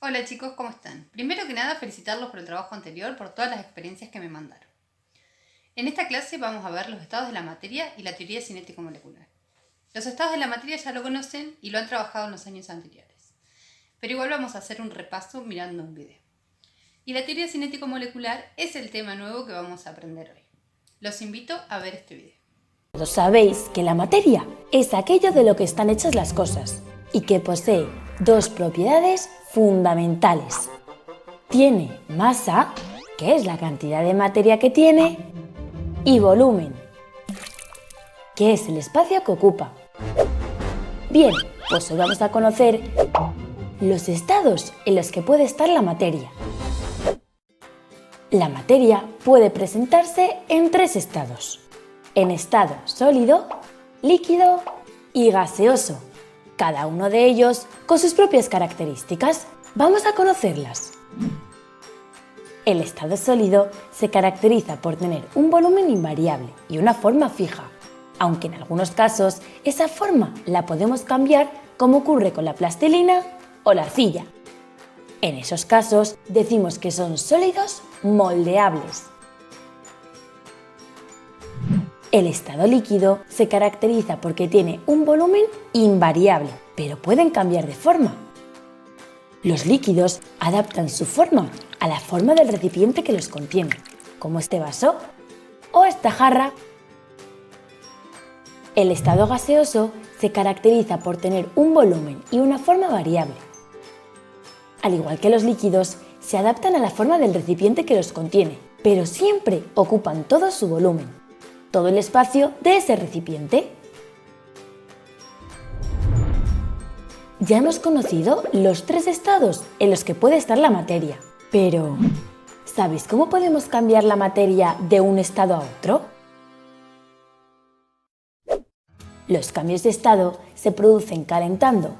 Hola chicos, ¿cómo están? Primero que nada, felicitarlos por el trabajo anterior, por todas las experiencias que me mandaron. En esta clase vamos a ver los estados de la materia y la teoría cinético-molecular. Los estados de la materia ya lo conocen y lo han trabajado en los años anteriores. Pero igual vamos a hacer un repaso mirando un video. Y la teoría cinético-molecular es el tema nuevo que vamos a aprender hoy. Los invito a ver este video. Todos sabéis que la materia es aquello de lo que están hechas las cosas y que posee dos propiedades fundamentales. Tiene masa, que es la cantidad de materia que tiene, y volumen, que es el espacio que ocupa. Bien, pues hoy vamos a conocer los estados en los que puede estar la materia. La materia puede presentarse en tres estados: en estado sólido, líquido y gaseoso, cada uno de ellos con sus propias características. Vamos a conocerlas. El estado sólido se caracteriza por tener un volumen invariable y una forma fija, aunque en algunos casos esa forma la podemos cambiar, como ocurre con la plastilina o la arcilla. En esos casos decimos que son sólidos moldeables. El estado líquido se caracteriza porque tiene un volumen invariable, pero pueden cambiar de forma. Los líquidos adaptan su forma a la forma del recipiente que los contiene, como este vaso o esta jarra. El estado gaseoso se caracteriza por tener un volumen y una forma variable. Al igual que los líquidos, se adaptan a la forma del recipiente que los contiene, pero siempre ocupan todo su volumen, todo el espacio de ese recipiente. Ya hemos conocido los tres estados en los que puede estar la materia, pero ¿sabéis cómo podemos cambiar la materia de un estado a otro? Los cambios de estado se producen calentando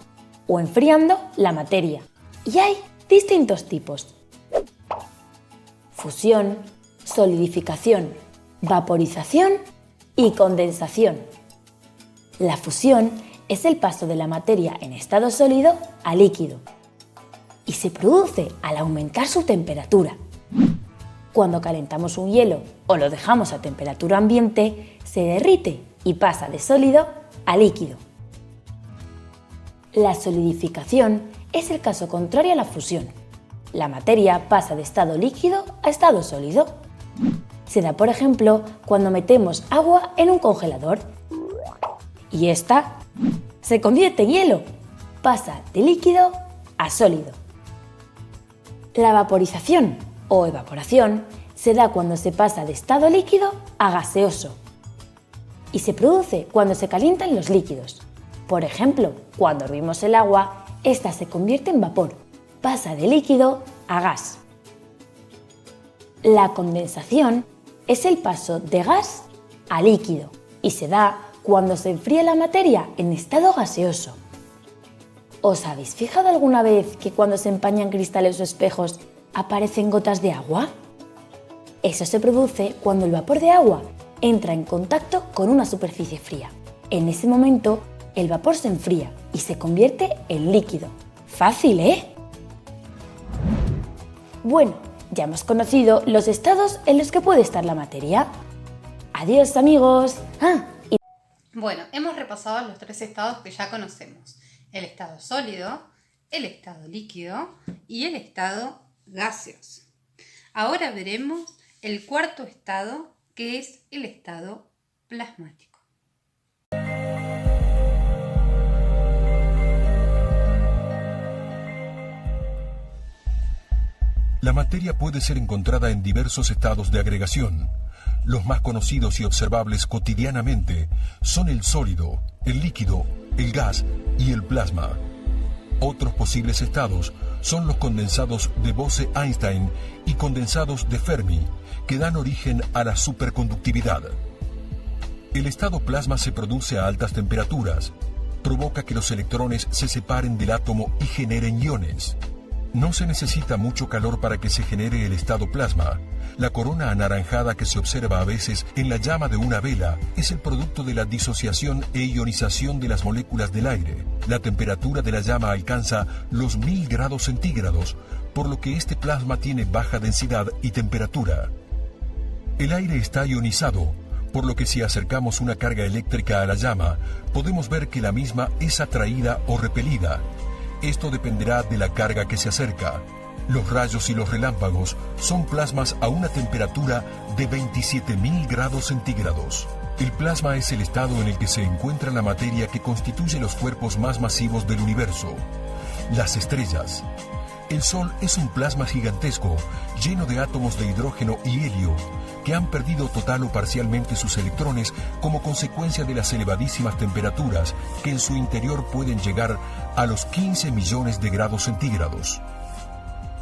o enfriando la materia, y hay distintos tipos: fusión, solidificación, vaporización y condensación. La fusión es el paso de la materia en estado sólido a líquido y se produce al aumentar su temperatura. Cuando calentamos un hielo o lo dejamos a temperatura ambiente, se derrite y pasa de sólido a líquido. La solidificación es el caso contrario a la fusión. La materia pasa de estado líquido a estado sólido. Se da, por ejemplo, cuando metemos agua en un congelador y esta se convierte en hielo, pasa de líquido a sólido. La vaporización o evaporación se da cuando se pasa de estado líquido a gaseoso y se produce cuando se calientan los líquidos. Por ejemplo, cuando hervimos el agua, esta se convierte en vapor, pasa de líquido a gas. La condensación es el paso de gas a líquido y se da cuando se enfría la materia en estado gaseoso. ¿Os habéis fijado alguna vez que cuando se empañan cristales o espejos aparecen gotas de agua? Eso se produce cuando el vapor de agua entra en contacto con una superficie fría. En ese momento, el vapor se enfría y se convierte en líquido. ¡Fácil, eh! Bueno, ya hemos conocido los estados en los que puede estar la materia. ¡Adiós, amigos! Bueno, hemos repasado los tres estados que ya conocemos: el estado sólido, el estado líquido y el estado gaseoso. Ahora veremos el cuarto estado, que es el estado plasmático. La materia puede ser encontrada en diversos estados de agregación. Los más conocidos y observables cotidianamente son el sólido, el líquido, el gas y el plasma. Otros posibles estados son los condensados de Bose-Einstein y condensados de Fermi, que dan origen a la superconductividad. El estado plasma se produce a altas temperaturas, provoca que los electrones se separen del átomo y generen iones. No se necesita mucho calor para que se genere el estado plasma. La corona anaranjada que se observa a veces en la llama de una vela es el producto de la disociación e ionización de las moléculas del aire. La temperatura de la llama alcanza los 1000 grados centígrados, por lo que este plasma tiene baja densidad y temperatura. El aire está ionizado, por lo que si acercamos una carga eléctrica a la llama, podemos ver que la misma es atraída o repelida. Esto dependerá de la carga que se acerca. Los rayos y los relámpagos son plasmas a una temperatura de 27.000 grados centígrados. El plasma es el estado en el que se encuentra la materia que constituye los cuerpos más masivos del universo, las estrellas. El Sol es un plasma gigantesco, lleno de átomos de hidrógeno y helio, que han perdido total o parcialmente sus electrones como consecuencia de las elevadísimas temperaturas que en su interior pueden llegar a los 15 millones de grados centígrados.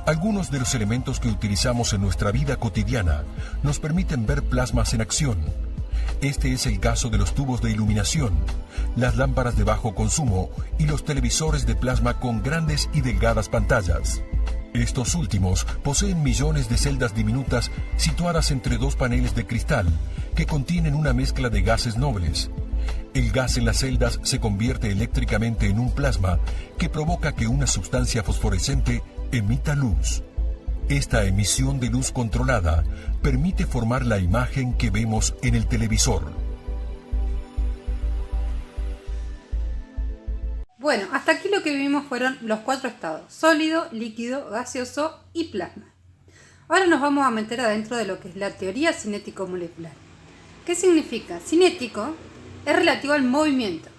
Algunos de los elementos que utilizamos en nuestra vida cotidiana nos permiten ver plasmas en acción. Este es el caso de los tubos de iluminación, las lámparas de bajo consumo y los televisores de plasma con grandes y delgadas pantallas. Estos últimos poseen millones de celdas diminutas situadas entre dos paneles de cristal que contienen una mezcla de gases nobles. El gas en las celdas se convierte eléctricamente en un plasma que provoca que una sustancia fosforescente emita luz. Esta emisión de luz controlada permite formar la imagen que vemos en el televisor. Bueno, hasta aquí lo que vimos fueron los 4 estados: sólido, líquido, gaseoso y plasma. Ahora nos vamos a meter adentro de lo que es la teoría cinético-molecular. ¿Qué significa? Cinético es relativo al movimiento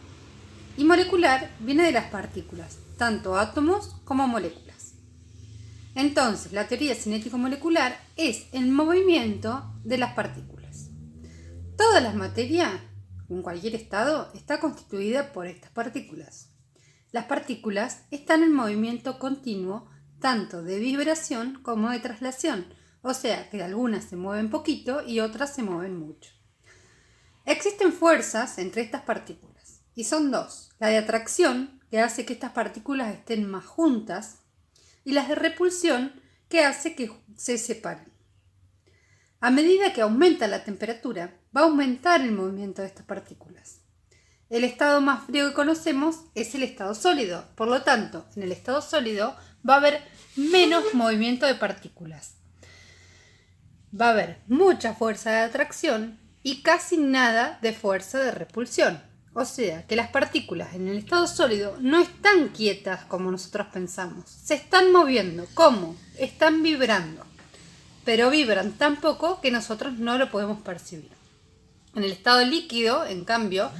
y molecular viene de las partículas, tanto átomos como moléculas. Entonces, la teoría cinético-molecular es el movimiento de las partículas. Toda la materia, en cualquier estado, está constituida por estas partículas. Las partículas están en movimiento continuo, tanto de vibración como de traslación, o sea que algunas se mueven poquito y otras se mueven mucho. Existen fuerzas entre estas partículas, y son dos: la de atracción, que hace que estas partículas estén más juntas, y las de repulsión, que hace que se separen. A medida que aumenta la temperatura, va a aumentar el movimiento de estas partículas. El estado más frío que conocemos es el estado sólido. Por lo tanto, en el estado sólido va a haber menos movimiento de partículas. Va a haber mucha fuerza de atracción y casi nada de fuerza de repulsión. O sea, que las partículas en el estado sólido no están quietas como nosotros pensamos. Se están moviendo. ¿Cómo? Están vibrando. Pero vibran tan poco que nosotros no lo podemos percibir. En el estado líquido, en cambio,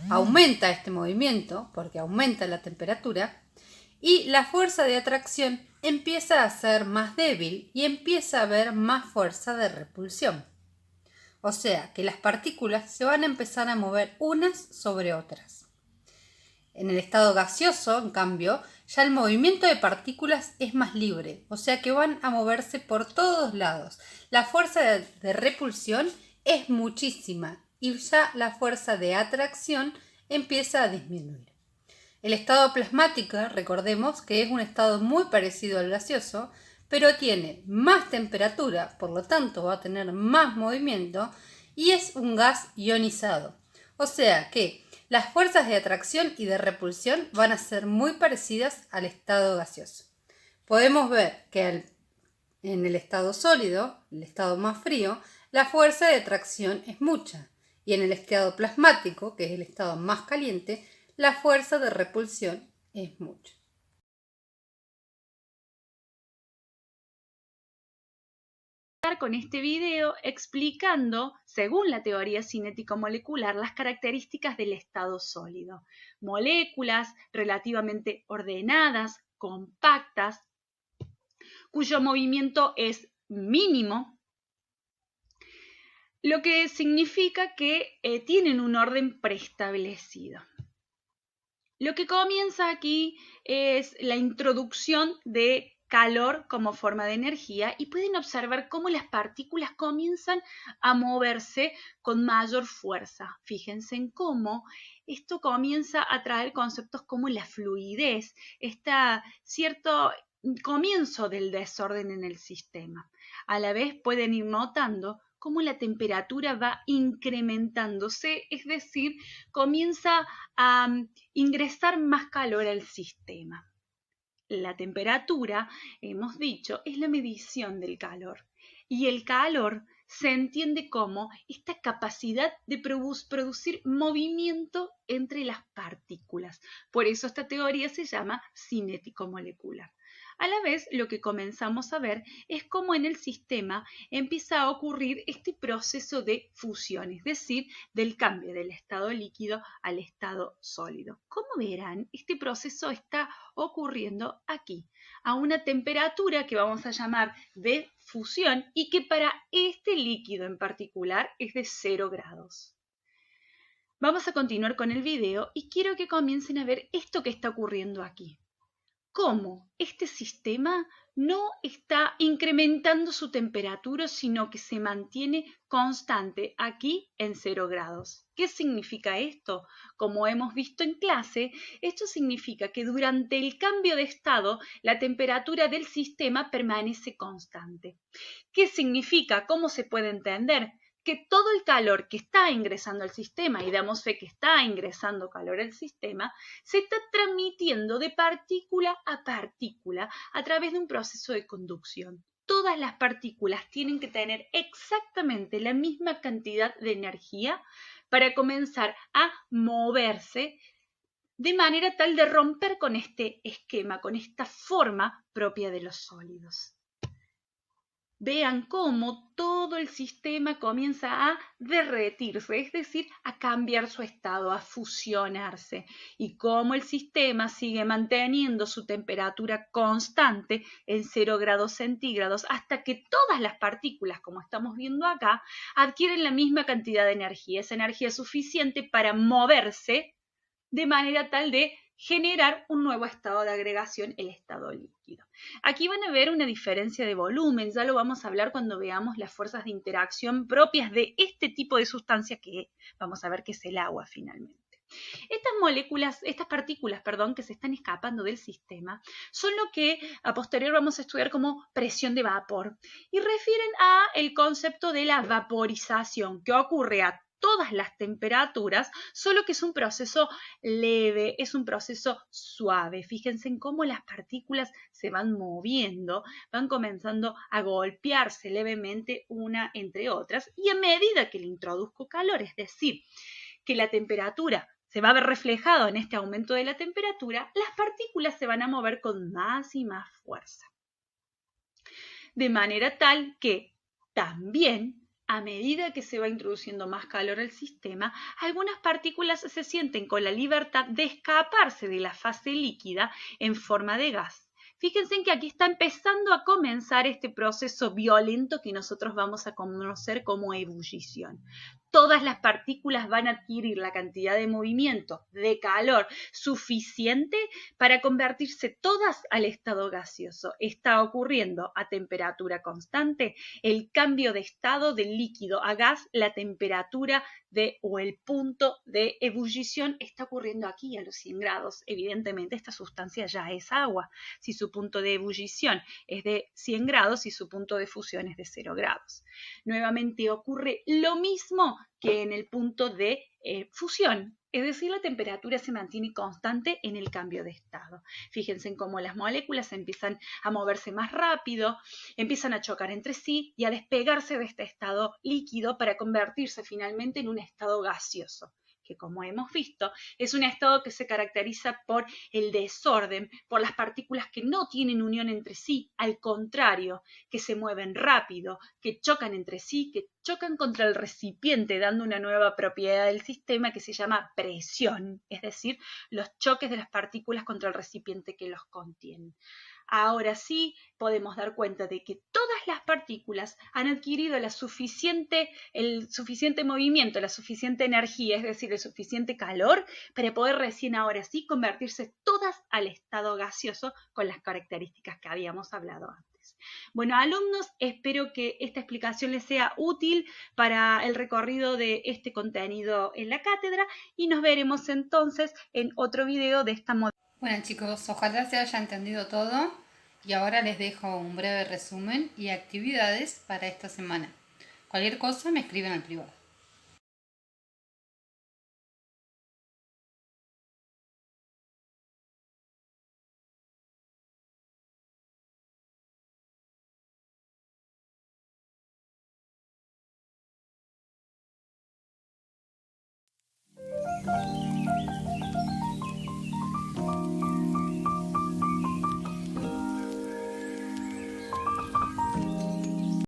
aumenta este movimiento porque aumenta la temperatura y la fuerza de atracción empieza a ser más débil y empieza a haber más fuerza de repulsión. O sea que las partículas se van a empezar a mover unas sobre otras. En el estado gaseoso, en cambio, ya el movimiento de partículas es más libre, o sea que van a moverse por todos lados. La fuerza de repulsión es muchísima y ya la fuerza de atracción empieza a disminuir. El estado plasmático, recordemos que es un estado muy parecido al gaseoso, pero tiene más temperatura, por lo tanto va a tener más movimiento y es un gas ionizado. O sea que las fuerzas de atracción y de repulsión van a ser muy parecidas al estado gaseoso. Podemos ver que en el estado sólido, el estado más frío, la fuerza de atracción es mucha. Y en el estado plasmático, que es el estado más caliente, la fuerza de repulsión es mucha. Con este video explicando, según la teoría cinético-molecular, las características del estado sólido. Moléculas relativamente ordenadas, compactas, cuyo movimiento es mínimo, lo que significa que tienen un orden preestablecido. Lo que comienza aquí es la introducción de calor como forma de energía y pueden observar cómo las partículas comienzan a moverse con mayor fuerza. Fíjense en cómo esto comienza a traer conceptos como la fluidez, esta cierta comienzo del desorden en el sistema. A la vez pueden ir notando cómo la temperatura va incrementándose, es decir, comienza a ingresar más calor al sistema. La temperatura, hemos dicho, es la medición del calor. Y el calor se entiende como esta capacidad de producir movimiento entre las partículas. Por eso esta teoría se llama cinético molecular. A la vez, lo que comenzamos a ver es cómo en el sistema empieza a ocurrir este proceso de fusión, es decir, del cambio del estado líquido al estado sólido. Como verán, este proceso está ocurriendo aquí, a una temperatura que vamos a llamar de fusión y que para este líquido en particular es de 0 grados. Vamos a continuar con el video y quiero que comiencen a ver esto que está ocurriendo aquí. Cómo este sistema no está incrementando su temperatura, sino que se mantiene constante aquí en 0 grados. ¿Qué significa esto? Como hemos visto en clase, esto significa que durante el cambio de estado, la temperatura del sistema permanece constante. ¿Qué significa? ¿Cómo se puede entender? Que todo el calor que está ingresando al sistema, y damos fe que está ingresando calor al sistema, se está transmitiendo de partícula a partícula a través de un proceso de conducción. Todas las partículas tienen que tener exactamente la misma cantidad de energía para comenzar a moverse de manera tal de romper con este esquema, con esta forma propia de los sólidos. Vean cómo todo el sistema comienza a derretirse, es decir, a cambiar su estado, a fusionarse, y cómo el sistema sigue manteniendo su temperatura constante en 0 grados centígrados hasta que todas las partículas, como estamos viendo acá, adquieren la misma cantidad de energía, esa energía suficiente para moverse de manera tal de generar un nuevo estado de agregación, el estado líquido. Aquí van a ver una diferencia de volumen, ya lo vamos a hablar cuando veamos las fuerzas de interacción propias de este tipo de sustancia que vamos a ver que es el agua finalmente. Estas partículas, que se están escapando del sistema son lo que a posterior vamos a estudiar como presión de vapor y refieren a el concepto de la vaporización que ocurre a todas las temperaturas, solo que es un proceso leve, es un proceso suave. Fíjense en cómo las partículas se van moviendo, van comenzando a golpearse levemente una entre otras y a medida que le introduzco calor, es decir, que la temperatura se va a ver reflejado en este aumento de la temperatura, las partículas se van a mover con más y más fuerza. De manera tal que también a medida que se va introduciendo más calor al sistema, algunas partículas se sienten con la libertad de escaparse de la fase líquida en forma de gas. Fíjense en que aquí está empezando a comenzar este proceso violento que nosotros vamos a conocer como ebullición. Todas las partículas van a adquirir la cantidad de movimiento, de calor suficiente para convertirse todas al estado gaseoso. Está ocurriendo a temperatura constante el cambio de estado del líquido a gas, la temperatura o el punto de ebullición está ocurriendo aquí a los 100 grados. Evidentemente esta sustancia ya es agua. Si su punto de ebullición es de 100 grados y su punto de fusión es de 0 grados. Nuevamente ocurre lo mismo que en el punto de fusión, es decir, la temperatura se mantiene constante en el cambio de estado. Fíjense en cómo las moléculas empiezan a moverse más rápido, empiezan a chocar entre sí y a despegarse de este estado líquido para convertirse finalmente en un estado gaseoso, que como hemos visto es un estado que se caracteriza por el desorden, por las partículas que no tienen unión entre sí, al contrario, que se mueven rápido, que chocan entre sí, que chocan contra el recipiente, dando una nueva propiedad del sistema que se llama presión, es decir, los choques de las partículas contra el recipiente que los contienen. Ahora sí podemos dar cuenta de que todas las partículas han adquirido el suficiente movimiento, la suficiente energía, es decir, el suficiente calor para poder recién ahora sí convertirse todas al estado gaseoso con las características que habíamos hablado antes. Bueno, alumnos, espero que esta explicación les sea útil para el recorrido de este contenido en la cátedra y nos veremos entonces en otro video de esta modalidad. Bueno chicos, ojalá se haya entendido todo Y ahora les dejo un breve resumen y actividades para esta semana. Cualquier cosa me escriben al privado.